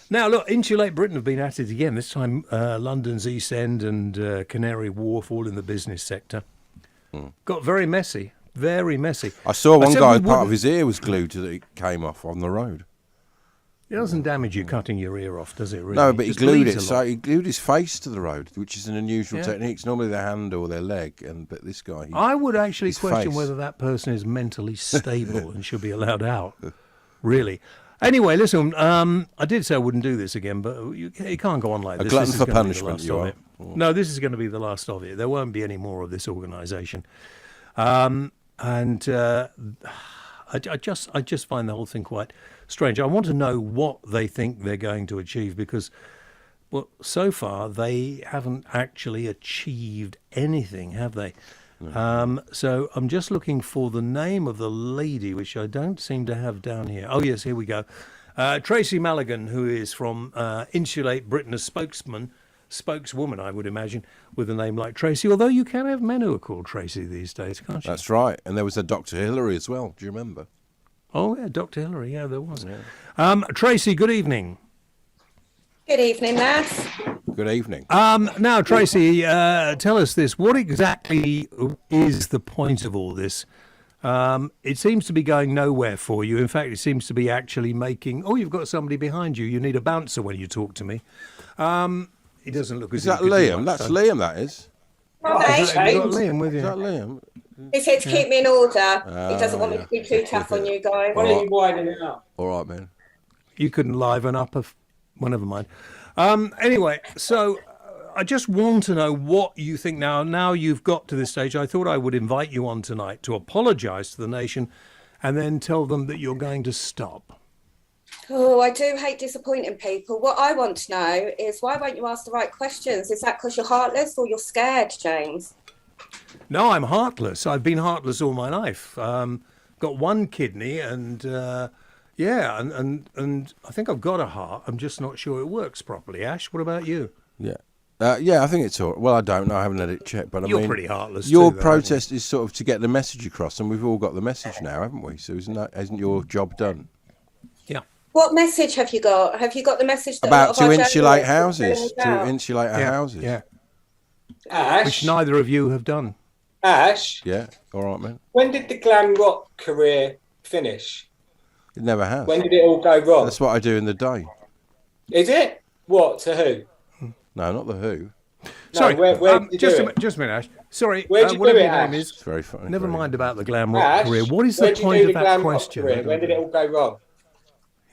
Now, look, Insulate Britain have been at it again. This time, London's East End and Canary Wharf, all in the business sector. Got very messy, very messy. I saw one guy, part of his ear was glued to it came off on the road. It doesn't damage you cutting your ear off, does it, really? No, but he Just glued bleeds it. a So lot. he glued his face to the road, which is an unusual technique. It's normally their hand or their leg, but this guy... I would actually his question face. whether that person is mentally stable and should be allowed out, really. Anyway, listen, I did say I wouldn't do this again, but you can't go on like A this. glutton This is for gonna be the punishment, last you of are. it. No, this is going to be the last of it. There won't be any more of this organisation. I just find the whole thing quite strange. I want to know what they think they're going to achieve because, well, so far they haven't actually achieved anything, have they? So I'm just looking for the name of the lady, which I don't seem to have down here. Oh, yes, here we go. Tracey Mulligan, who is from Insulate Britain, a spokeswoman, I would imagine, with a name like Tracey, although you can have men who are called Tracey these days, can't you? That's right. And there was a Dr. Hillary as well. Do you remember? Oh, yeah, Dr. Hillary, yeah, there was. Yeah. Tracey, good evening. Good evening, Matt. Good evening. Now, Tracey, tell us this. What exactly is the point of all this? It seems to be going nowhere for you. In fact, it seems to be actually making... Oh, you've got somebody behind you. You need a bouncer when you talk to me. He doesn't look as... Is that Liam? That's Liam, that is. Okay. You've got Liam with you. Is that Liam? He said to keep me in order. He doesn't want me to be too tough on you guys. Why don't you widen it up? All right, man. You couldn't liven up a... Well, never mind. Anyway, so I just want to know what you think now. Now you've got to this stage. I thought I would invite you on tonight to apologise to the nation and then tell them that you're going to stop. Oh, I do hate disappointing people. What I want to know is why won't you ask the right questions? Is that because you're heartless or you're scared, James? No, I'm heartless. I've been heartless all my life. Got one kidney and... and I think I've got a heart. I'm just not sure it works properly. Ash, what about you? Yeah. I think it's all right. Well, I don't know. I haven't had it checked. But You're I mean, pretty heartless your too, though, protest is sort of to get the message across, and we've all got the message now, haven't we? So isn't your job done? Yeah. What message have you got? Have you got the message that About a lot to of our insulate journalists are houses. saying about? To insulate our houses. Yeah. Ash, Which neither of you have done. Ash, Yeah. All right, man. when did the glam rock career finish? It never has. When did it all go wrong? That's what I do in the day. Is it? What, to who? No, not the Who. Sorry, where did you just do a it? just a minute, Ash. Sorry, Where'd you do whatever it, your name Ash? is. It's very funny. Never very- mind about the glam rock Ash, career. What is the where did you point do of the that glam rock question? career? When did it all go wrong?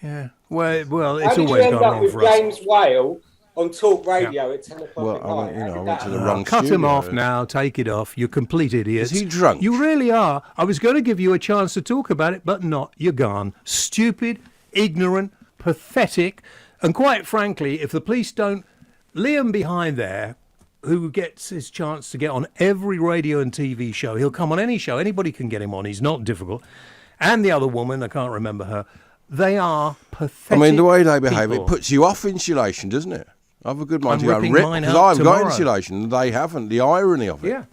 Yeah. Well, How it's did you always end gone up wrong with for us. James Whale on TalkRadio at 10 o'clock Well, at I night? went, How I did went to that the wrong Cut him studio. off now. Take it off. You complete idiots. Is he drunk? You really are. I was going to give you a chance to talk about it, but not. You're gone. Stupid, ignorant, pathetic, and quite frankly, if the police don't... Liam behind there, who gets his chance to get on every radio and TV show, he'll come on any show. Anybody can get him on. He's not difficult. And the other woman, I can't remember her, they are pathetic. I mean, the way they behave, people. it puts you off insulation, doesn't it? I've a good mind I'm to go ripping rip, mine because out I've got tomorrow. insulation, and they haven't. The irony of it. Yeah.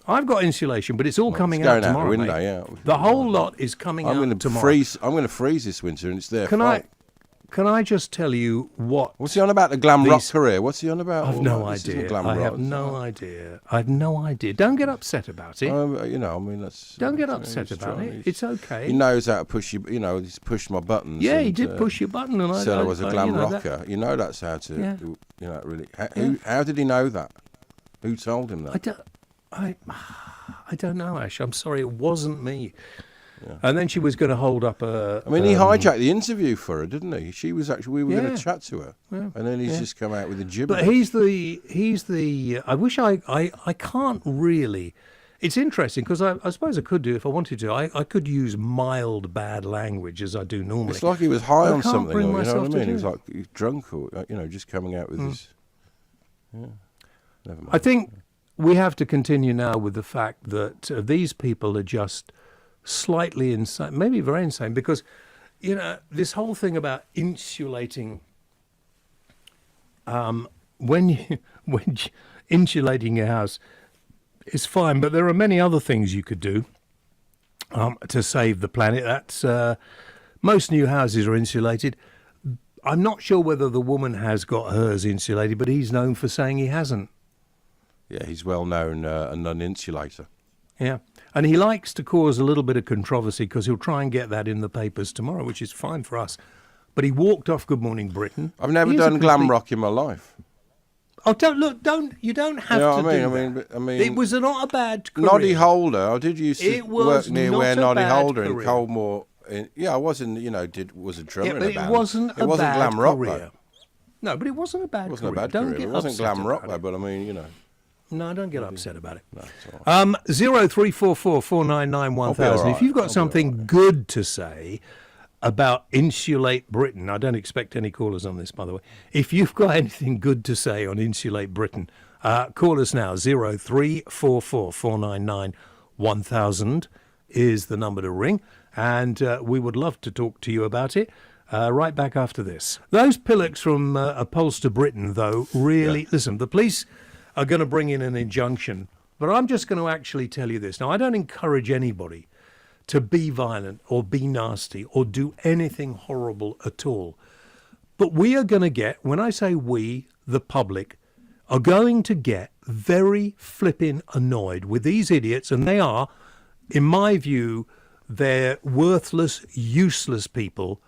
I've got insulation, but it's all coming it's out going out the tomorrow, window, mate. yeah. The whole lot is coming I'm out going to tomorrow. freeze. I'm going to freeze this winter, and it's their Can fault. Can I just tell you what... What's he on about? The glam rock These- career? What's he on about? I've All no that? This isn't idea. glam I rock. have no idea. I've no idea. Don't get upset about it. You know, I mean, that's. Don't get you know, upset he's about trying- it. It's okay. He knows how to push you. You know, he's pushed my buttons. Yeah, he and, did push your button, and Said I was a glam you know, that- rocker. You know, that's how to. Yeah. You know, really. How did he know that? Who told him that? I don't know, Ash. I'm sorry, it wasn't me. Yeah. And then she was going to hold up a... I mean, he hijacked the interview for her, didn't he? She was actually, we were going Yeah. to chat to her, Yeah. and then he's just come out with a gibber. But he's the. I wish I can't really. It's interesting because I suppose I could do if I wanted to. I could use mild bad language as I do normally. It's like he was high I on can't something, or, bring you know myself what I to mean? do He was it. like he was drunk, or just coming out with his. Yeah, never mind. I think we have to continue now with the fact that these people are just slightly insane, maybe very insane, because this whole thing about insulating. When insulating your house is fine, but there are many other things you could do to save the planet. That's most new houses are insulated. I'm not sure whether the woman has got hers insulated, but he's known for saying he hasn't. Yeah, he's well known a non-insulator. Yeah. And he likes to cause a little bit of controversy because he'll try and get that in the papers tomorrow, which is fine for us. But he walked off Good Morning Britain. I've never done glam rock in my life. Oh, you don't have to do that. I mean, it was not a bad career. Noddy Holder. I did used to It was work near not where a Noddy bad Holder career. in Coldmore. I was in, was a drummer Yeah, in but a band. it wasn't a bad glam rock, career. Though. No, but it wasn't a bad It wasn't career. a bad Don't career. get It wasn't upset glam rock, about though, it. but I mean, No, don't get upset about it. No, it's all right. 0344 499 1000. If you've got something good to say about Insulate Britain, I don't expect any callers on this, by the way. If you've got anything good to say on Insulate Britain, call us now. 0344 499 1000 is the number to ring, and we would love to talk to you about it. Right back after this. Those pillocks from Upholster Britain, though, really... Listen, the police are going to bring in an injunction, but I'm just going to actually tell you this. Now, I don't encourage anybody to be violent or be nasty or do anything horrible at all. But we are going to get, when I say we, the public, are going to get very flipping annoyed with these idiots, and they are, in my view, they're worthless, useless people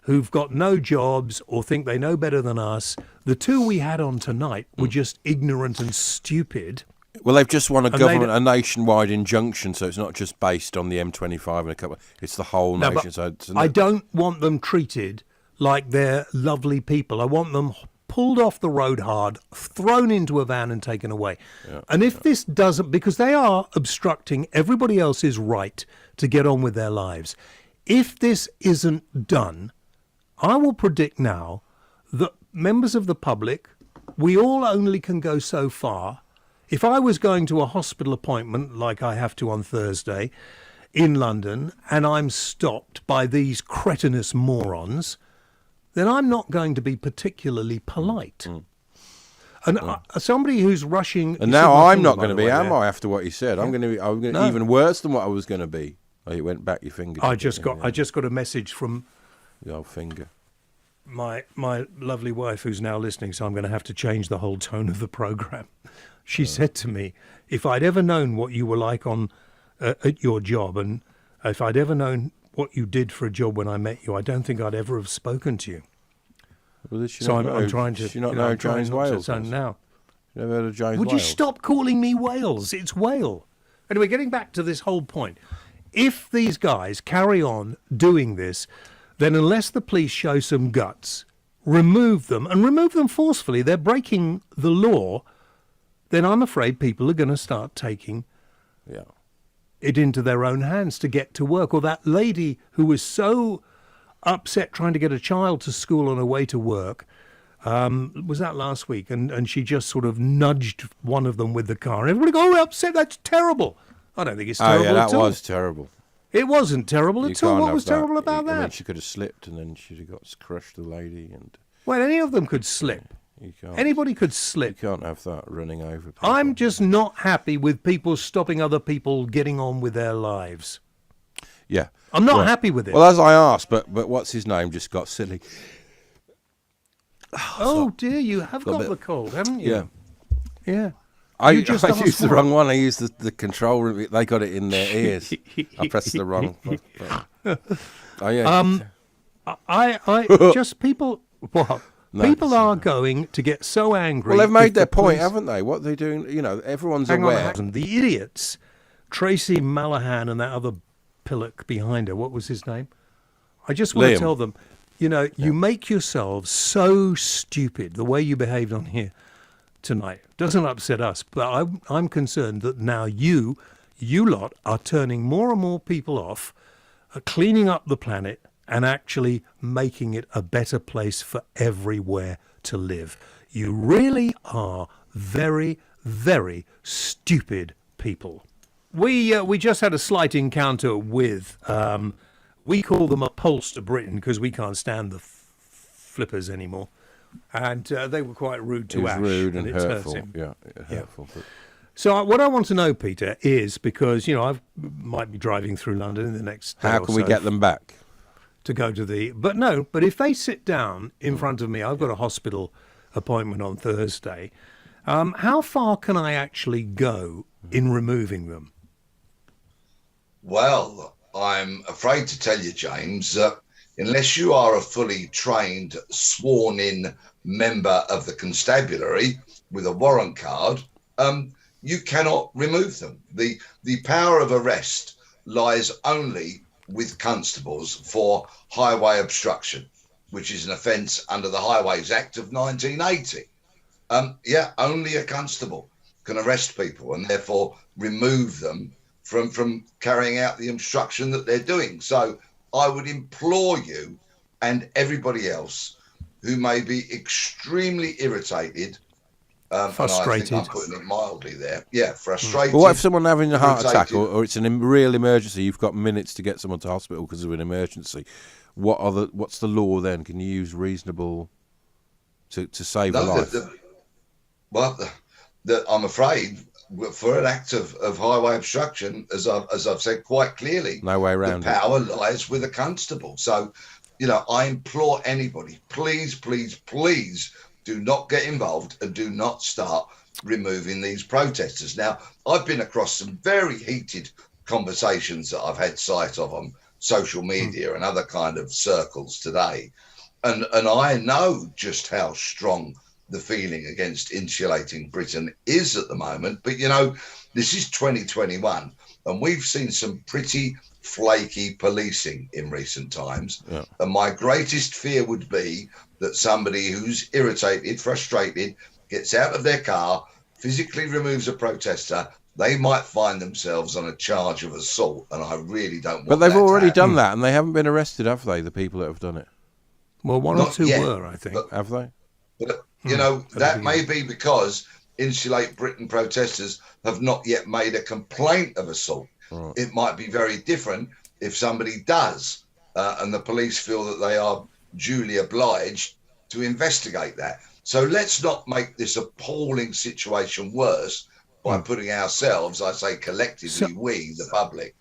who've got no jobs or think they know better than us. The two we had on tonight were just ignorant and stupid. Well, they've just won a nationwide injunction, so it's not just based on the M25 and a couple. It's the whole nation. So I don't want them treated like they're lovely people. I want them pulled off the road hard, thrown into a van and taken away. And if this doesn't, because they are obstructing everybody else's right to get on with their lives, if this isn't done, I will predict now that members of the public, we all only can go so far. If I was going to a hospital appointment, like I have to on Thursday, in London, and I'm stopped by these cretinous morons, then I'm not going to be particularly polite. And somebody who's rushing... And now I'm not going to be, am I, after what he said? I'm going to be even worse than what I was going to be. Oh, you went back your finger. I just got a message from... The old finger. My lovely wife, who's now listening, so I'm going to have to change the whole tone of the programme. She said to me, if I'd ever known what you were like at your job, and if I'd ever known what you did for a job when I met you, I don't think I'd ever have spoken to you. Well, so I'm trying to... She not know James Wales? Now. You never heard of James Would Wales? you stop calling me Wales? It's Whale. Anyway, getting back to this whole point. If these guys carry on doing this, then unless the police show some guts, remove them forcefully, they're breaking the law, then I'm afraid people are going to start taking it into their own hands to get to work. Or that lady who was so upset trying to get a child to school on her way to work, was that last week? And she just sort of nudged one of them with the car. And everybody go, oh, upset, that's terrible. I don't think it's terrible at all. That was terrible. It wasn't terrible at all. What was terrible about that? I mean, she could have slipped and then she'd have got crushed, the lady. Well, any of them could slip. Anybody could slip. You can't have that running over people. I'm just not happy with people stopping other people getting on with their lives. Yeah. I'm not happy with it. Well, as I asked, but what's his name just got silly. Oh, dear, you have got the cold, haven't you? Yeah. Yeah. I used the wrong one. I used the control room. They got it in their ears. I pressed the wrong button. Oh, yeah. I just people... What? No, people are going to get so angry. Well, they've made their point, haven't they? What they're doing, everyone's aware. The idiots, Tracey Mallahan and that other pillock behind her, what was his name? I just want to tell them, you make yourselves so stupid the way you behaved on here tonight. Doesn't upset us, but I'm concerned that now you lot are turning more and more people off, cleaning up the planet, and actually making it a better place for everywhere to live. You really are very, very stupid people. We just had a slight encounter with, we call them Upholster Britain because we can't stand the flippers anymore. And they were quite rude to Ash. Rude and hurtful. Hurtful. So what I want to know, Peter, is because, I might be driving through London in the next day How can we get them back? to go to the... But no, but if they sit down in front of me, I've got a hospital appointment on Thursday, how far can I actually go in removing them? Well, I'm afraid to tell you, James, that unless you are a fully trained, sworn-in member of the constabulary with a warrant card, you cannot remove them. The power of arrest lies only with constables for highway obstruction, which is an offence under the Highways Act of 1980. Only a constable can arrest people and therefore remove them from carrying out the obstruction that they're doing. So I would implore you and everybody else who may be extremely irritated, Frustrated. And I think I'm putting it mildly there. Yeah, frustrated. But what if someone having a heart attack irritated. or it's a real emergency? You've got minutes to get someone to hospital because of an emergency. What's the law then? Can you use reasonable to save a life? I'm afraid for an act of highway obstruction, as I've said quite clearly, No way around the power lies with a constable. So, I implore anybody, please, please, please do not get involved and do not start removing these protesters. Now, I've been across some very heated conversations that I've had sight of on social media and other kind of circles today. And I know just how strong the feeling against insulating Britain is at the moment. But, this is 2021 and we've seen some pretty flaky policing in recent times. Yeah. And my greatest fear would be that somebody who's irritated, frustrated, gets out of their car, physically removes a protester, they might find themselves on a charge of assault. And I really don't want that. But they've already done that and they haven't been arrested, have they, the people that have done it? Well, one or two were, I think. Have they? But, that may be because Insulate Britain protesters have not yet made a complaint of assault. Right. It might be very different if somebody does, and the police feel that they are duly obliged to investigate that. So let's not make this appalling situation worse by putting ourselves, I say collectively, we, the public,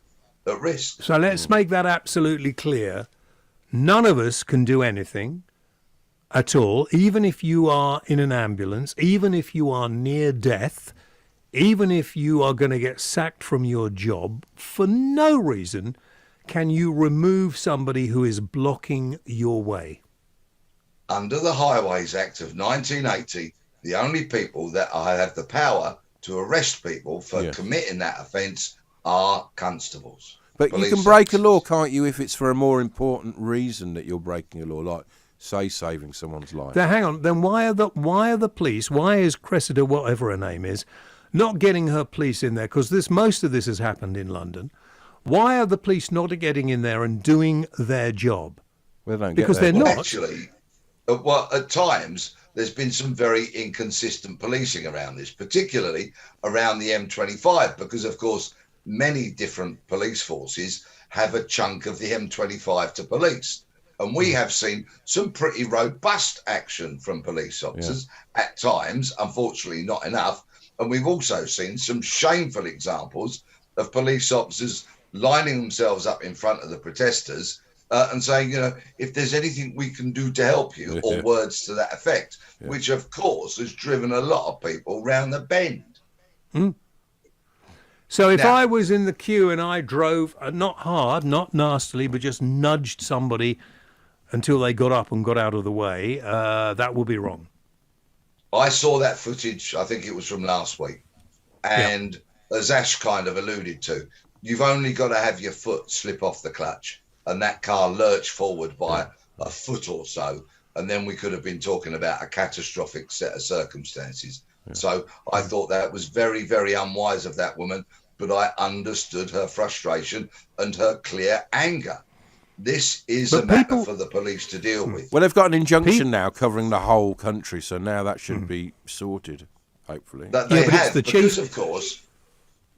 at risk. So let's make that absolutely clear. None of us can do anything at all, even if you are in an ambulance, even if you are near death, even if you are going to get sacked from your job, for no reason can you remove somebody who is blocking your way. Under the Highways Act of 1980, the only people that have the power to arrest people for committing that offence are constables. But you can break a law, can't you, if it's for a more important reason that you're breaking a law, like, say, saving someone's life? Then hang on. Then why are the police? Why is Cressida, whatever her name is, not getting her police in there? Because most of this has happened in London. Why are the police not getting in there and doing their job? Well, they don't because get they're not. Actually, at times there's been some very inconsistent policing around this, particularly around the M25, because of course many different police forces have a chunk of the M25 to police. And we have seen some pretty robust action from police officers at times, unfortunately not enough. And we've also seen some shameful examples of police officers lining themselves up in front of the protesters and saying, if there's anything we can do to help you, or words to that effect, which of course has driven a lot of people round the bend. So if I was in the queue and I drove, not hard, not nastily, but just nudged somebody until they got up and got out of the way, that would be wrong. I saw that footage, I think it was from last week. And as Ash kind of alluded to, you've only got to have your foot slip off the clutch and that car lurch forward by a foot or so. And then we could have been talking about a catastrophic set of circumstances. So I thought that was very, very unwise of that woman, but I understood her frustration and her clear anger. This is a matter for the police to deal with. Well, they've got an injunction now covering the whole country, so now that should be sorted, hopefully. That they have, because of course,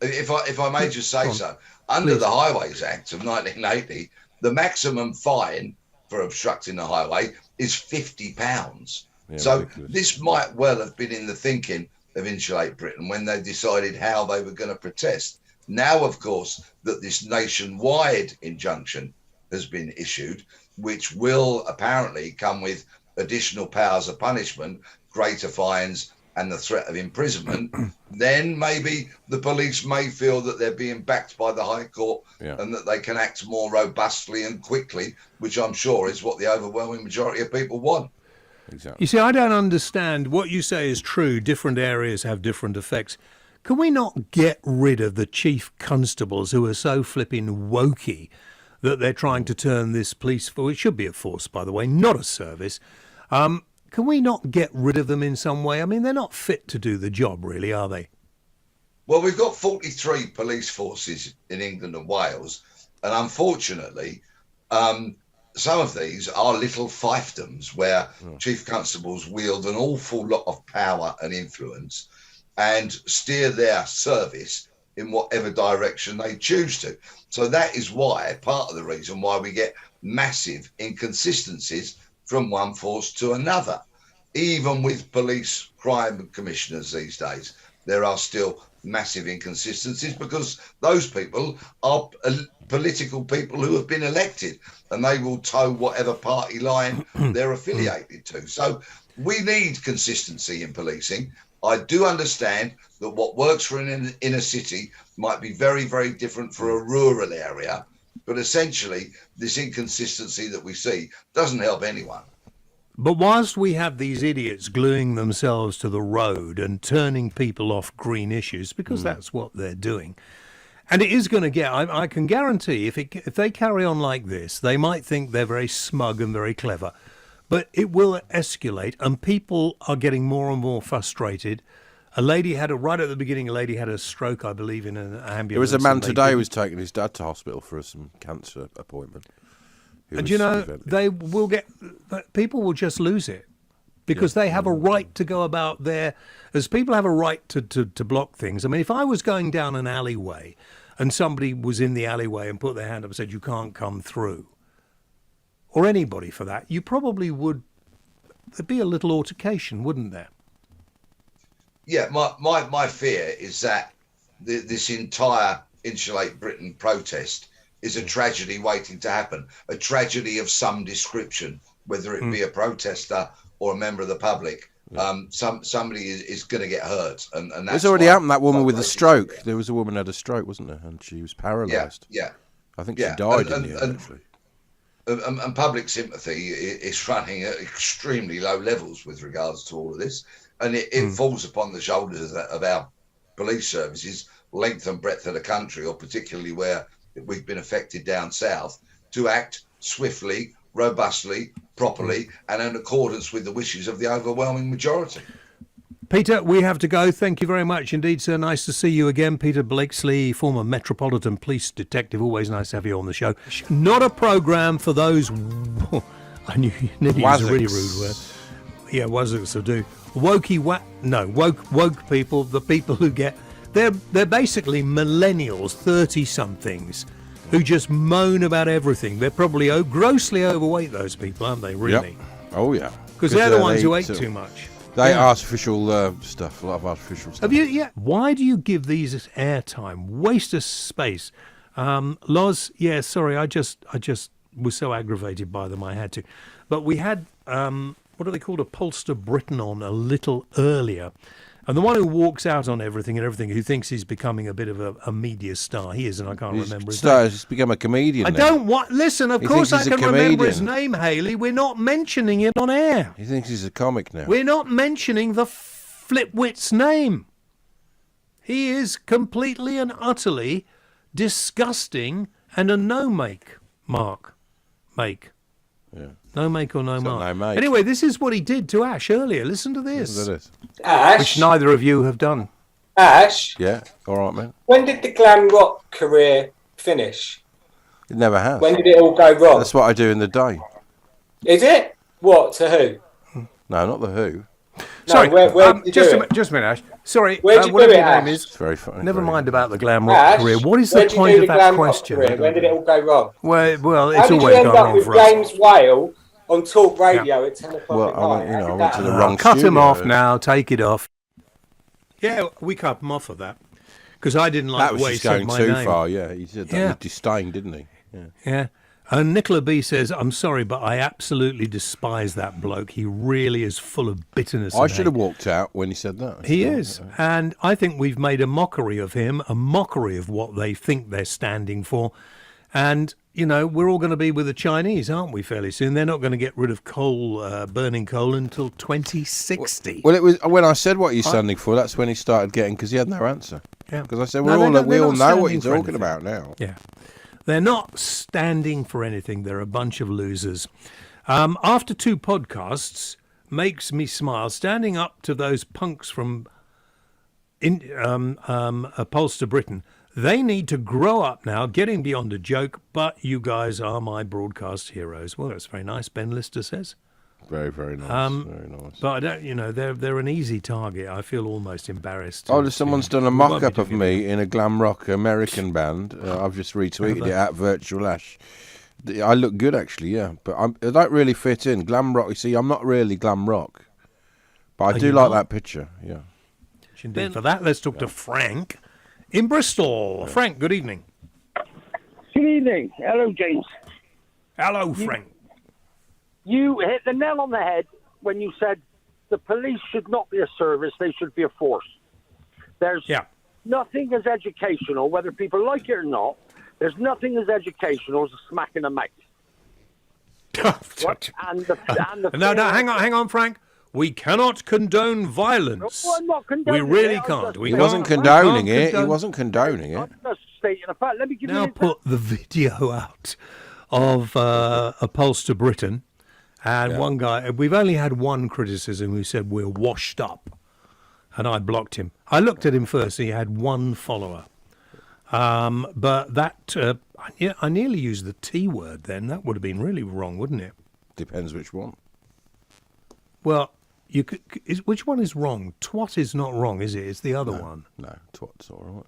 if I may just say so, under the Highways Act of 1980, the maximum fine for obstructing the highway is £50. So ridiculous. This might well have been in the thinking of Insulate Britain when they decided how they were going to protest. Now, of course, that this nationwide injunction has been issued, which will apparently come with additional powers of punishment, greater fines, and the threat of imprisonment, then maybe the police may feel that they're being backed by the High Court and that they can act more robustly and quickly, which I'm sure is what the overwhelming majority of people want. Exactly. You see, I don't understand. What you say is true. Different areas have different effects. Can we not get rid of the chief constables who are so flipping wokey that they're trying to turn this police force? It should be a force, by the way, not a service. Can we not get rid of them in some way? I mean, they're not fit to do the job, really, are they? Well, we've got 43 police forces in England and Wales, and unfortunately, some of these are little fiefdoms where chief constables wield an awful lot of power and influence and steer their service in whatever direction they choose to. So that is why, part of the reason why we get massive inconsistencies from one force to another. Even with police crime commissioners these days, there are still massive inconsistencies because those people are political people who have been elected and they will toe whatever party line they're affiliated to. So we need consistency in policing. I do understand that what works for an inner city might be very, very different for a rural area, but essentially this inconsistency that we see doesn't help anyone. But whilst we have these idiots gluing themselves to the road and turning people off green issues, because that's what they're doing, and it is going to get, I can guarantee, if they carry on like this, they might think they're very smug and very clever, but it will escalate, and people are getting more and more frustrated. Right at the beginning, a lady had a stroke, I believe, in an ambulance. There was a man today who was taking his dad to hospital for some cancer appointment. And you know, people will just lose it because they have a right to go about as people have a right to block things. I mean, if I was going down an alleyway and somebody was in the alleyway and put their hand up and said, you can't come through, or anybody for that, you probably would, there'd be a little altercation, wouldn't there? Yeah, my fear is that this entire Insulate Britain protest is a tragedy waiting to happen, a tragedy of some description, whether it be a protester or a member of the public. Somebody is going to get hurt. And that's it's already happened, that woman with the stroke. There was a woman who had a stroke, wasn't there? And she was paralysed. Yeah. I think she died in the end, actually. And public sympathy is running at extremely low levels with regards to all of this. And it falls upon the shoulders of our police services, length and breadth of the country, or particularly where we've been affected down south, to act swiftly, robustly, properly, and in accordance with the wishes of the overwhelming majority. Peter, we have to go. Thank you very much indeed, sir. Nice to see you again. Peter Blakesley, former Metropolitan Police Detective. Always nice to have you on the show. Not a programme for those... I knew you nearly used a really rude word. Yeah, wazzocks will do. Woke people, the people who get... They're basically millennials, 30-somethings, who just moan about everything. They're probably grossly overweight, those people, aren't they, really? Yep. Oh, yeah. Because they're the ones who ate too much. They artificial stuff, a lot of artificial stuff. Why do you give these airtime? Waste of space. Loz, sorry, I just was so aggravated by them I had to. But we had, what are they called, a Polster Britain on a little earlier. And the one who walks out on everything, who thinks he's becoming a bit of a media star. He is, and I can't remember his name. He's become a comedian. Listen, of course I can remember his name, Hayley. We're not mentioning it on air. He thinks he's a comic now. We're not mentioning the flipwit's name. He is completely and utterly disgusting and a no-make, Mark. Make. Yeah. No make or no mark. No make. Anyway, this is what he did to Ash earlier. Listen to this. Listen to this. Ash? Which neither of you have done. Ash? Yeah, all right, man. When did the glam rock career finish? It never has. When did it all go wrong? That's what I do in the day. Is it? What? To who? No, not the Who. Sorry, where did you just do it? Just a minute, Ash. Sorry, Where'd you whatever do it, your name Ash? is. It's very funny. Never mind about the glam rock Ash, career. What is the where'd you point do of the that glam rock question? career? When did it all go wrong? Well, How it's did always you gone end up wrong with for us. James Whale on TalkRadio at 10 o'clock at night? I went to the wrong Cut him studio. off now. Take it off. Yeah, we cut him off for that. Because I didn't like That the way was he just said going my too name. far, yeah. He said that with disdain, didn't he? Yeah. And Nicola B says, I'm sorry, but I absolutely despise that bloke. He really is full of bitterness. I should have walked out when he said that. He is. And I think we've made a mockery of him, a mockery of what they think they're standing for. And, you know, we're all going to be with the Chinese, aren't we, fairly soon? They're not going to get rid of coal, burning coal until 2060. Well, it was when I said what he's standing for, that's when he started getting, because he had no answer. Yeah. Because I said, No, we all know what standing you're for talking anything. about now. Yeah. They're not standing for anything. They're a bunch of losers. After 2 podcasts makes me smile. Standing up to those punks from Upholster Britain. They need to grow up now, getting beyond a joke, but you guys are my broadcast heroes. Well, that's very nice, Ben Lister says. Very, very nice. Very nice. But I don't, you know, they're an easy target. I feel almost embarrassed. Someone's done a mock-up of me in a glam rock American band. I've just retweeted it at Virtual Ash. I look good, actually, yeah. But I don't really fit in. Glam rock, you see, I'm not really glam rock. But I do like that picture, yeah. Indeed. For that, let's talk to Frank in Bristol. Yeah. Frank, good evening. Good evening. Hello, James. Hello, Frank. You hit the nail on the head when you said the police should not be a service, they should be a force. There's nothing as educational, whether people like it or not, there's nothing as educational as a smack in the mouth. No, hang on, Frank. We cannot condone violence. No, I'm not condoning we really it. can't. He wasn't condoning it. He wasn't condoning it. I'm just stating a fact. Let me give now you put the video out of Upholster Britain. And one guy, we've only had one criticism who said we're washed up. And I blocked him. I looked at him first. He had 1 follower. But that, I nearly used the T word then. That would have been really wrong, wouldn't it? Depends which one. Well, which one is wrong? Twat is not wrong, is it? It's the other one. No, twat's all right.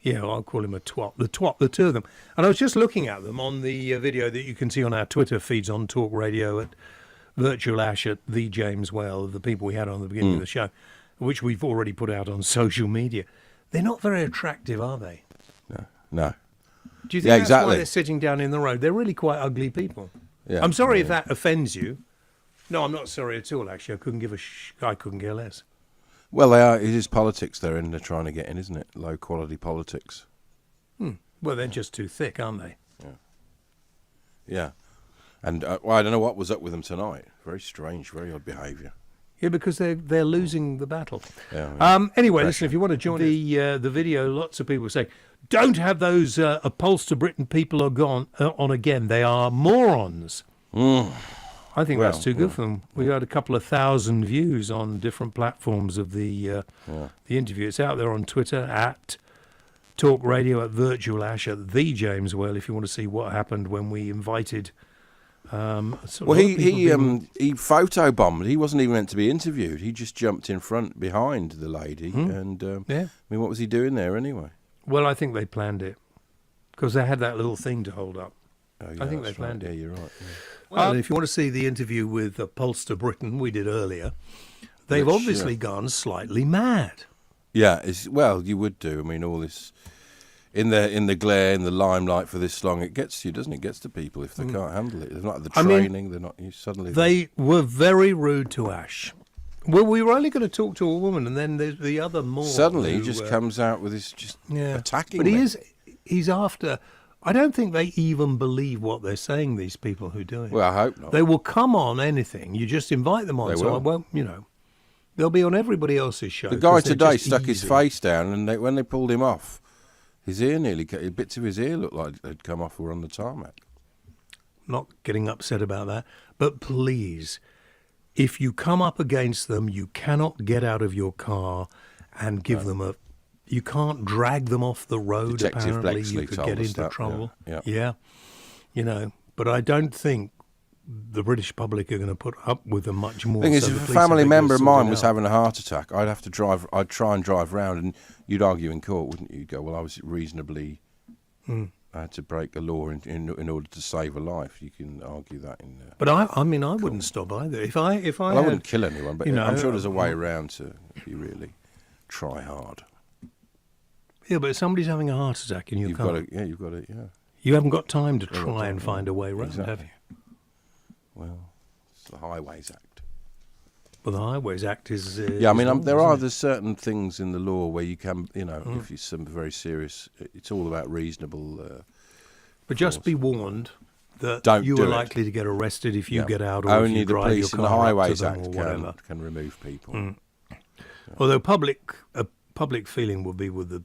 Yeah, well, I'll call him a twat. The 2 of them. And I was just looking at them on the video that you can see on our Twitter feeds on Talk Radio at Virtual Ash at the James Well, the people we had on the beginning of the show, which we've already put out on social media. They're not very attractive, are they? No. Do you think that's why they're sitting down in the road? They're really quite ugly people. Yeah, I'm sorry if that offends you. No, I'm not sorry at all, actually. I couldn't care less. Well, they are. It is politics they're in. They're trying to get in, isn't it? Low quality politics. Well, they're just too thick, aren't they? Yeah. And I don't know what was up with them tonight. Very strange, very odd behaviour. Yeah, because they're losing the battle. Yeah, anyway, listen, if you want to join the video, lots of people say, don't have those Upholster Britain people on again. They are morons. I think that's too good for them. We had a couple of 1,000 views on different platforms of the interview. It's out there on Twitter at Talk Radio, at Virtual Ash, at the James Well, if you want to see what happened when we invited. He photobombed. He wasn't even meant to be interviewed. He just jumped in front behind the lady, and I mean, what was he doing there anyway? Well, I think they planned it because they had that little thing to hold up. Oh, yeah, I think they planned it. Yeah, you're right. Yeah. Well, if you want to see the interview with Upholster Britain we did earlier, they've obviously gone slightly mad. Yeah, you would do. I mean, all this in the glare, in the limelight for this long, it gets you, doesn't it? It gets to people if they can't handle it. They're not the training. They're not. They were very rude to Ash. Well, we were only going to talk to a woman, and then there's the other more. Suddenly, he just comes out with his attacking. But he's after. I don't think they even believe what they're saying, these people who do it. Well, I hope not. They will come on anything. You just invite them on. They so will. I won't, they'll be on everybody else's show. The guy today stuck his face down, and when they pulled him off, his ear bits of his ear looked like they'd come off or on the tarmac. Not getting upset about that. But please, if you come up against them, you cannot get out of your car and give them a... You can't drag them off the road, Detective apparently. Blexley You could get into that, trouble. Yeah. But I don't think the British public are going to put up with them much more. The thing is, if a family member of mine was having a heart attack, I'd try and drive round, and you'd argue in court, wouldn't you? You'd go, well, I was reasonably... I had to break a law in order to save a life. You can argue that in... But I wouldn't stop either. If I wouldn't kill anyone, but I'm sure there's a way around to if you really try hard. Yeah, but if somebody's having a heart attack and you've got it. Yeah, you've got it. Yeah. You haven't got time to try and find a way round, have you? Well, it's the Highways Act. Well, the Highways Act is... yeah, I mean, there's certain things in the law where you can, if it's some very serious... It's all about reasonable... but just be warned that you are likely to get arrested if you get out, or only if you the drive police your and the car Highways up to them Act or whatever. can remove people. Although public feeling will be with the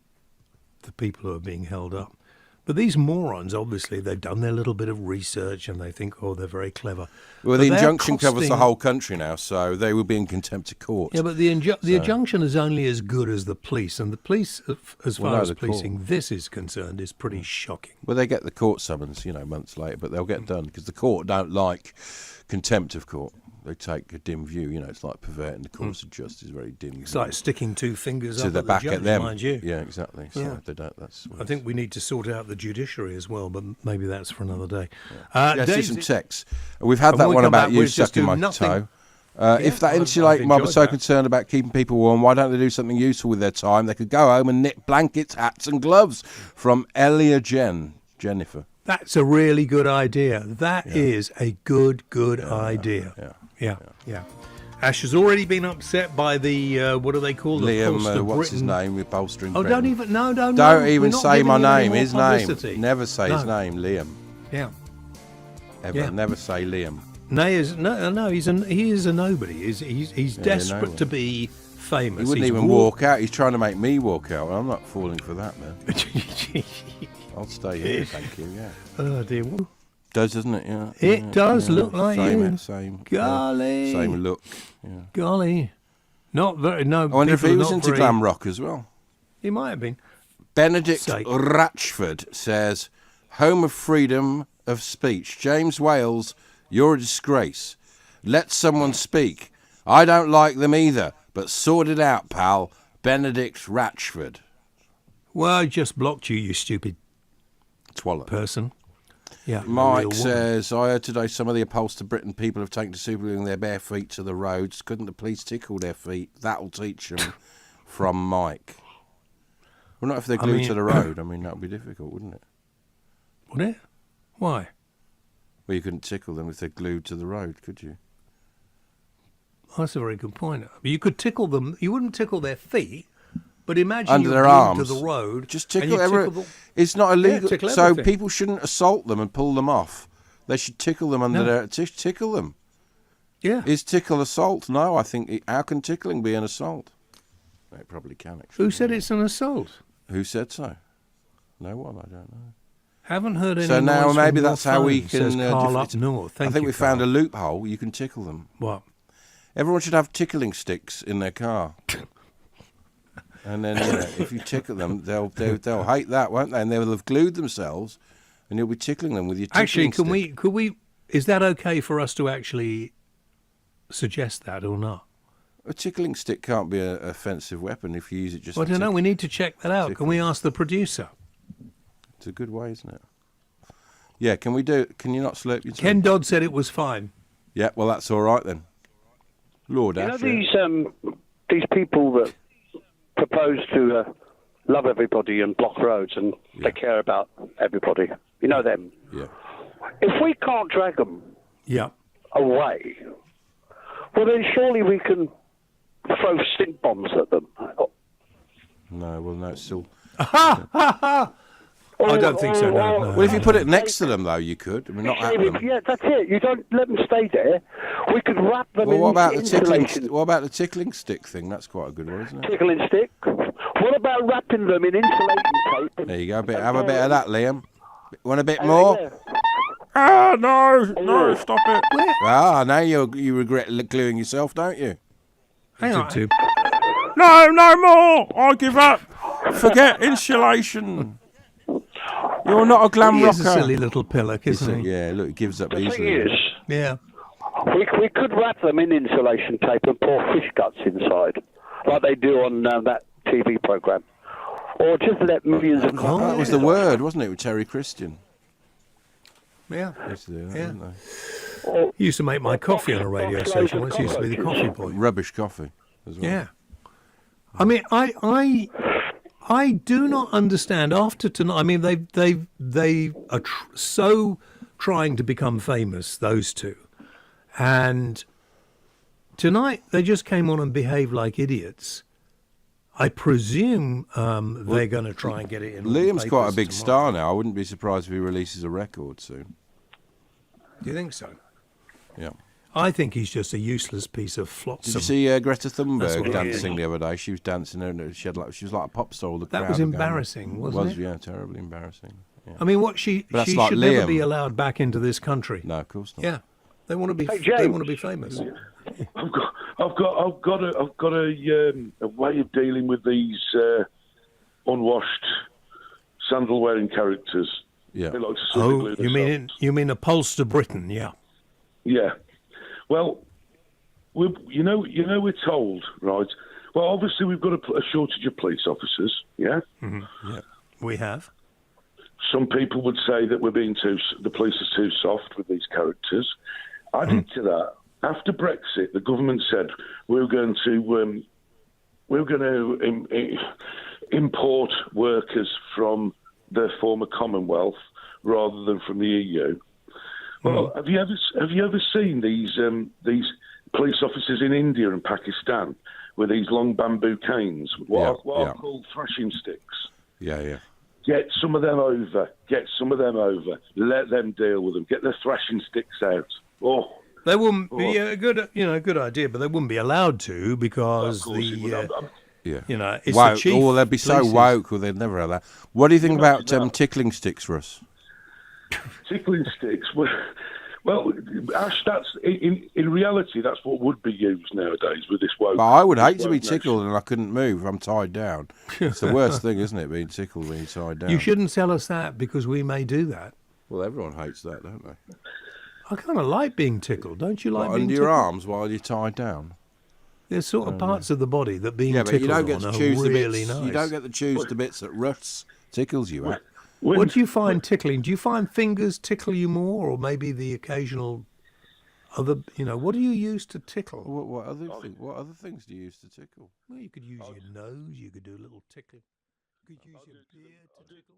people who are being held up. But these morons, obviously, they've done their little bit of research and they think, they're very clever. Well, the injunction covers the whole country now, so they will be in contempt of court. Yeah, but the injunction is only as good as the police, and the police, as far as policing this is concerned, is pretty shocking. Well, they get the court summons, months later, but they'll get done because the court don't like contempt of court. They take a dim view, it's like perverting the course of justice, very dim. It's like sticking two fingers to up the at back the judge, at them. mind you. Yeah, exactly. So they don't. I think we need to sort out the judiciary as well, but maybe that's for another day. Let's do some texts. We've had that one about you sucking my toe. If that Insulate mob are so concerned about keeping people warm, why don't they do something useful with their time? They could go home and knit blankets, hats and gloves. From Elia Jennifer. That's a really good idea. That is a good idea. Yeah. Ash has already been upset by the what do they call the Liam? What's his name? With bolstering. Oh, Britain. Don't even say my name. His publicity. name. Never say his name. Liam. Yeah. Ever. Yeah. Never say Liam. No, he is a nobody. He's desperate to be famous. He wouldn't even walk out. He's trying to make me walk out. I'm not falling for that, man. I'll stay here, thank you. Yeah. Oh dear. Doesn't it? Yeah. It does look like you. Same. Golly. Same look. Yeah. Golly. Not very. No. I wonder if he was into glam rock as well. He might have been. Benedict Ratchford says, "Home of freedom of speech. James Wales, you're a disgrace. Let someone speak. I don't like them either, but sort it out, pal." Benedict Ratchford. Well, I just blocked you, you stupid person. Yeah. Mike says, I heard today some of the Upholster Britain people have taken to supergluing their bare feet to the roads. Couldn't the police tickle their feet? That'll teach them. From Mike. Well, not if they're glued to the road. I mean, that would be difficult, wouldn't it? Would it? Why? Well, you couldn't tickle them if they're glued to the road, could you? Oh, that's a very good point. You could tickle them. You wouldn't tickle their feet. But imagine under their glued arms to the road. Just tickle it's not illegal. So people shouldn't assault them and pull them off. They should tickle them under their tickle them. Yeah. Is tickle assault? No, I think how can tickling be an assault? It probably can actually. Who said it's an assault? Who said so? No one. I don't know. Haven't heard any. So now noise maybe from that's how we can. Carl up north. I think we found a loophole. You can tickle them. What? Everyone should have tickling sticks in their car. And then, if you tickle them, they'll hate that, won't they? And they'll have glued themselves, and you'll be tickling them with your tickling stick. Could we? Is that okay for us to actually suggest that or not? A tickling stick can't be an offensive weapon if you use it just. Well, I don't know. We need to check that out. Can we ask the producer? It's a good way, isn't it? Yeah. Can we do? Can you not slurp your? Ken Dodd said it was fine. Yeah. Well, that's all right then. Lord, these people that propose to love everybody and block roads and they care about everybody. You know them. Yeah. If we can't drag them away, well then surely we can throw stink bombs at them. No, well, no, it's still... I don't think so, no. Well, if you put it next to them, though, you could. I mean, not at them. Yeah, that's it. You don't let them stay there. We could wrap them in what about the tickling? What about the tickling stick thing? That's quite a good one, isn't it? Tickling stick. What about wrapping them in insulating tape? There you go. Have a bit of that, Liam. Want a bit more? Ah, no, stop it. Ah, now you regret gluing yourself, don't you? Hang on. No more. I give up. Forget insulation. You're not a glam rocker. He's a silly little pillock, isn't he? Yeah, look, he gives up easily. The thing is, yeah. We could wrap them in insulation tape and pour fish guts inside, like they do on that TV programme. Or just let millions of... That was the word, wasn't it, with Terry Christian? Yeah. Used to do that, didn't they? He used to make my coffee on a radio station once. He used to be the coffee boy. Rubbish coffee as well. Yeah. I mean, I I do not understand. After tonight, I mean, they are so trying to become famous, those two, and tonight they just came on and behaved like idiots. I presume they're going to try and get it in. Liam's quite a big star now. I wouldn't be surprised if he releases a record soon. Do you think so? Yeah. I think he's just a useless piece of flotsam. Did you see Greta Thunberg dancing the other day? She was dancing, and she was like a pop star. That was embarrassing, wasn't it? Yeah, terribly embarrassing. Yeah. I mean, she like should Liam. never be allowed back into this country. No, of course not. Yeah, they want to be. Hey, they want to be famous. I've got a way of dealing with these unwashed sandal-wearing characters. Yeah. They like to superglue themselves. you mean Upholster Britain? Yeah. Yeah. Well, we're told, right? Well, obviously we've got a shortage of police officers. Yeah. Mm-hmm. Yeah. We have. Some people would say that the police are too soft with these characters. Added to that, after Brexit, the government said we're going to import workers from the former Commonwealth rather than from the EU. Well, have you ever seen these police officers in India and Pakistan with these long bamboo canes, what are called thrashing sticks? Yeah. Get some of them over. Let them deal with them. Get their thrashing sticks out. Oh. They wouldn't be a good idea, but they wouldn't be allowed to because it's woke. the chief. Oh, they'd be so woke, or they'd never allow. What do you think about tickling sticks for us? Tickling sticks. Well, Ash, that's in reality, that's what would be used nowadays with this woke. But I would hate to be tickled and I couldn't move. I'm tied down. It's the worst thing, isn't it? Being tickled when you're tied down. You shouldn't tell us that because we may do that. Well, everyone hates that, don't they? I kind of like being tickled. Don't you like being under tickled? your arms while you're tied down? There's sort of parts of the body that being but tickled you don't get to choose really the bits. nice. You don't get to choose the bits that Russ tickles you at. What do you find tickling? Do you find fingers tickle you more, or maybe the occasional other? What do you use to tickle? What other things do you use to tickle? Well, you could use your nose. You could do a little tickling. You could use your beard to tickle.